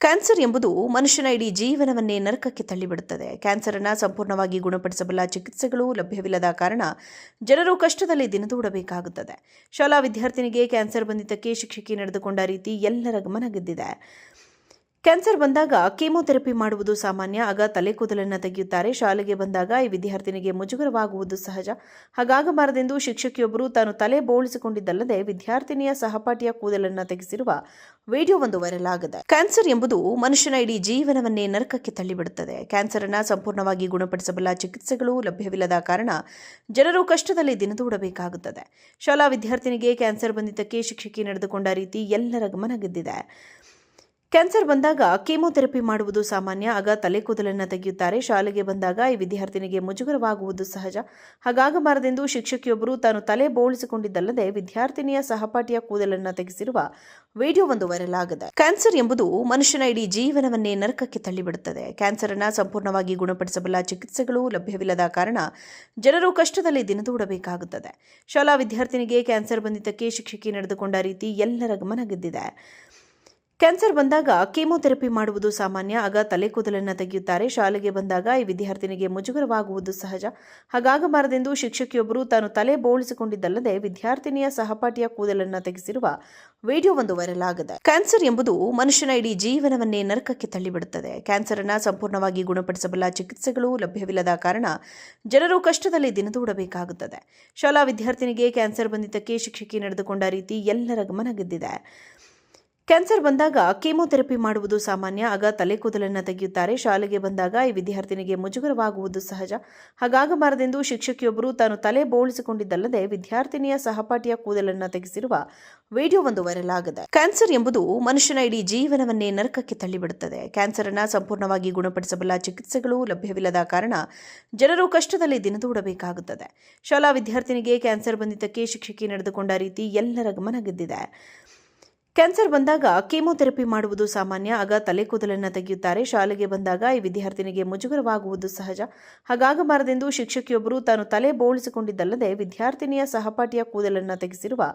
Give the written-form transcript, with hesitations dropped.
Cancer ಎಂಬುದು ಮನುಷ್ಯನ ಇಡೀ ಜೀವನವನ್ನೇ ನರಕಕ್ಕೆ ತಳ್ಳಿಬಿಡುತ್ತದೆ. ಕ್ಯಾನ್ಸರ್ ಅನ್ನು ಸಂಪೂರ್ಣವಾಗಿ ಗುಣಪಡಿಸಬಲ್ಲ ಚಿಕಿತ್ಸೆಗಳು ಲಭ್ಯವಿಲ್ಲದ ಕಾರಣ ಜನರು ಕಷ್ಟದಲ್ಲಿ ದಿನದೂಡಬೇಕಾಗುತ್ತದೆ. ಶಾಲಾ ವಿದ್ಯಾರ್ಥಿನಿಗೆ ಕ್ಯಾನ್ಸರ್ ಬಂದಿದ್ದಕ್ಕೆ ಶಿಕ್ಷಕಿ ನಡೆದುಕೊಂಡ ರೀತಿ ಎಲ್ಲರ ಗಮನ ಗೆದ್ದಿದೆ. ಕ್ಯಾನ್ಸರ್ ಬಂದಾಗ ಕೀಮೋಥೆರಪಿ ಮಾಡುವುದು ಸಾಮಾನ್ಯ. ಆಗ ತಲೆ ಕೂದಲನ್ನು ತೆಗೆಯುತ್ತಾರೆ. ಶಾಲೆಗೆ ಬಂದಾಗ ಈ ವಿದ್ಯಾರ್ಥಿನಿಗೆ ಮುಜುಗರವಾಗುವುದು ಸಹಜ. ಹಾಗಾಗಬಾರದೆಂದು ಶಿಕ್ಷಕಿಯೊಬ್ಬರು ತಾನು ತಲೆ ಬೋಳಿಸಿಕೊಂಡಿದ್ದಲ್ಲದೆ ವಿದ್ಯಾರ್ಥಿನಿಯ ಸಹಪಾಠಿಯ ಕೂದಲನ್ನು ತೆಗೆಸಿರುವ ವಿಡಿಯೋವೊಂದು ವೈರಲ್ ಆಗಿದೆ. ಕ್ಯಾನ್ಸರ್ ಎಂಬುದು ಮನುಷ್ಯನ ಇಡೀ ಜೀವನವನ್ನೇ ನರಕಕ್ಕೆ ತಳ್ಳಿಬಿಡುತ್ತದೆ. ಕ್ಯಾನ್ಸರ್ ಅನ್ನು ಸಂಪೂರ್ಣವಾಗಿ ಗುಣಪಡಿಸಬಲ್ಲ ಚಿಕಿತ್ಸೆಗಳು ಲಭ್ಯವಿಲ್ಲದ ಕಾರಣ ಜನರು ಕಷ್ಟದಲ್ಲಿ ದಿನದೂಡಬೇಕಾಗುತ್ತದೆ. ಶಾಲಾ ವಿದ್ಯಾರ್ಥಿನಿಗೆ ಕ್ಯಾನ್ಸರ್ ಬಂದಿದ್ದಕ್ಕೆ ಶಿಕ್ಷಕಿ ನಡೆದುಕೊಂಡ ರೀತಿ ಎಲ್ಲರ ಗಮನ ಗೆದ್ದಿದೆ. ಕ್ಯಾನ್ಸರ್ ಬಂದಾಗ ಕೀಮೋಥೆರಪಿ ಮಾಡುವುದು ಸಾಮಾನ್ಯ. ಆಗ ತಲೆ ಕೂದಲನ್ನು ತೆಗೆಯುತ್ತಾರೆ. ಶಾಲೆಗೆ ಬಂದಾಗ ಈ ವಿದ್ಯಾರ್ಥಿನಿಗೆ ಮುಜುಗರವಾಗುವುದು ಸಹಜ. ಹಾಗಾಗಬಾರದೆಂದು ಶಿಕ್ಷಕಿಯೊಬ್ಬರು ತಾನು ತಲೆ ಬೋಳಿಸಿಕೊಂಡಿದ್ದಲ್ಲದೆ ವಿದ್ಯಾರ್ಥಿನಿಯ ಸಹಪಾಠಿಯ ಕೂದಲನ್ನು ತೆಗೆಸಿರುವ ವಿಡಿಯೋವೊಂದು ವೈರಲ್ ಆಗಿದೆ. ಕ್ಯಾನ್ಸರ್ ಎಂಬುದು ಮನುಷ್ಯನ ಇಡೀ ಜೀವನವನ್ನೇ ನರಕಕ್ಕೆ ತಳ್ಳಿಬಿಡುತ್ತದೆ. ಕ್ಯಾನ್ಸರ್ ಅನ್ನು ಸಂಪೂರ್ಣವಾಗಿ ಗುಣಪಡಿಸಬಲ್ಲ ಚಿಕಿತ್ಸೆಗಳು ಲಭ್ಯವಿಲ್ಲದ ಕಾರಣ ಜನರು ಕಷ್ಟದಲ್ಲಿ ದಿನದೂಡಬೇಕಾಗುತ್ತದೆ. ಶಾಲಾ ವಿದ್ಯಾರ್ಥಿನಿಗೆ ಕ್ಯಾನ್ಸರ್ ಬಂದಿದ್ದಕ್ಕೆ ಶಿಕ್ಷಕಿ ನಡೆದುಕೊಂಡ ರೀತಿ ಎಲ್ಲರ ಗಮನ ಗೆದ್ದಿದೆ. ಕ್ಯಾನ್ಸರ್ ಬಂದಾಗ ಕೀಮೋಥೆರಪಿ ಮಾಡುವುದು ಸಾಮಾನ್ಯ. ಆಗ ತಲೆ ಕೂದಲನ್ನು ತೆಗೆಯುತ್ತಾರೆ. ಶಾಲೆಗೆ ಬಂದಾಗ ಈ ವಿದ್ಯಾರ್ಥಿನಿಗೆ ಮುಜುಗರವಾಗುವುದು ಸಹಜ. ಹಾಗಾಗಬಾರದೆಂದು ಶಿಕ್ಷಕಿಯೊಬ್ಬರು ತಾನು ತಲೆ ಬೋಳಿಸಿಕೊಂಡಿದ್ದಲ್ಲದೆ ವಿದ್ಯಾರ್ಥಿನಿಯ ಸಹಪಾಠಿಯ ಕೂದಲನ್ನು ತೆಗೆಸಿರುವ ವಿಡಿಯೋವೊಂದು ವೈರಲ್ ಆಗಿದೆ. ಕ್ಯಾನ್ಸರ್ ಎಂಬುದು ಮನುಷ್ಯನ ಇಡೀ ಜೀವನವನ್ನೇ ನರಕಕ್ಕೆ ತಳ್ಳಿಬಿಡುತ್ತದೆ. ಕ್ಯಾನ್ಸರ್ ಅನ್ನು ಸಂಪೂರ್ಣವಾಗಿ ಗುಣಪಡಿಸಬಲ್ಲ ಚಿಕಿತ್ಸೆಗಳು ಲಭ್ಯವಿಲ್ಲದ ಕಾರಣ ಜನರು ಕಷ್ಟದಲ್ಲಿ ದಿನದೂಡಬೇಕಾಗುತ್ತದೆ. ಶಾಲಾ ವಿದ್ಯಾರ್ಥಿನಿಗೆ ಕ್ಯಾನ್ಸರ್ ಬಂದಿದ್ದಕ್ಕೆ ಶಿಕ್ಷಕಿ ನಡೆದುಕೊಂಡ ರೀತಿ ಎಲ್ಲರ ಗಮನ ಗೆದ್ದಿದೆ. ಕ್ಯಾನ್ಸರ್ ಬಂದಾಗ ಕೀಮೋಥೆರಪಿ ಮಾಡುವುದು ಸಾಮಾನ್ಯ. ಆಗ ತಲೆ ಕೂದಲನ್ನು ತೆಗೆಯುತ್ತಾರೆ. ಶಾಲೆಗೆ ಬಂದಾಗ ಈ ವಿದ್ಯಾರ್ಥಿನಿಗೆ ಮುಜುಗರವಾಗುವುದು ಸಹಜ. ಹಾಗಾಗಬಾರದೆಂದು ಶಿಕ್ಷಕಿಯೊಬ್ಬರು ತಾನು ತಲೆ ಬೋಳಿಸಿಕೊಂಡಿದ್ದಲ್ಲದೆ ವಿದ್ಯಾರ್ಥಿನಿಯ ಸಹಪಾಠಿಯ ಕೂದಲನ್ನು ತೆಗೆಸಿರುವ ವಿಡಿಯೋವೊಂದು ವೈರಲ್ ಆಗಿದೆ. ಕ್ಯಾನ್ಸರ್ ಎಂಬುದು ಮನುಷ್ಯನ ಇಡೀ ಜೀವನವನ್ನೇ ನರಕಕ್ಕೆ ತಳ್ಳಿಬಿಡುತ್ತದೆ. ಕ್ಯಾನ್ಸರ್ ಅನ್ನು ಸಂಪೂರ್ಣವಾಗಿ ಗುಣಪಡಿಸಬಲ್ಲ ಚಿಕಿತ್ಸೆಗಳು ಲಭ್ಯವಿಲ್ಲದ ಕಾರಣ ಜನರು ಕಷ್ಟದಲ್ಲಿ ದಿನದೂಡಬೇಕಾಗುತ್ತದೆ. ಶಾಲಾ ವಿದ್ಯಾರ್ಥಿನಿಗೆ ಕ್ಯಾನ್ಸರ್ ಬಂದಿದ್ದಕ್ಕೆ ಶಿಕ್ಷಕಿ ನಡೆದುಕೊಂಡ ರೀತಿ ಎಲ್ಲರ ಗಮನ ಗೆದ್ದಿದೆ. ಕ್ಯಾನ್ಸರ್ ಬಂದಾಗ ಕೀಮೋಥೆರಪಿ ಮಾಡುವುದು ಸಾಮಾನ್ಯ. ಆಗ ತಲೆ ಕೂದಲನ್ನು ತೆಗೆಯುತ್ತಾರೆ. ಶಾಲೆಗೆ ಬಂದಾಗ ಈ ವಿದ್ಯಾರ್ಥಿನಿಗೆ ಮುಜುಗರವಾಗುವುದು ಸಹಜ. ಹಾಗಾಗಬಾರದೆಂದು ಶಿಕ್ಷಕಿಯೊಬ್ಬರು ತಾನು ತಲೆ ಬೋಳಿಸಿಕೊಂಡಿದ್ದಲ್ಲದೆ ವಿದ್ಯಾರ್ಥಿನಿಯ ಸಹಪಾಠಿಯ ಕೂದಲನ್ನು ತೆಗೆಸಿರುವ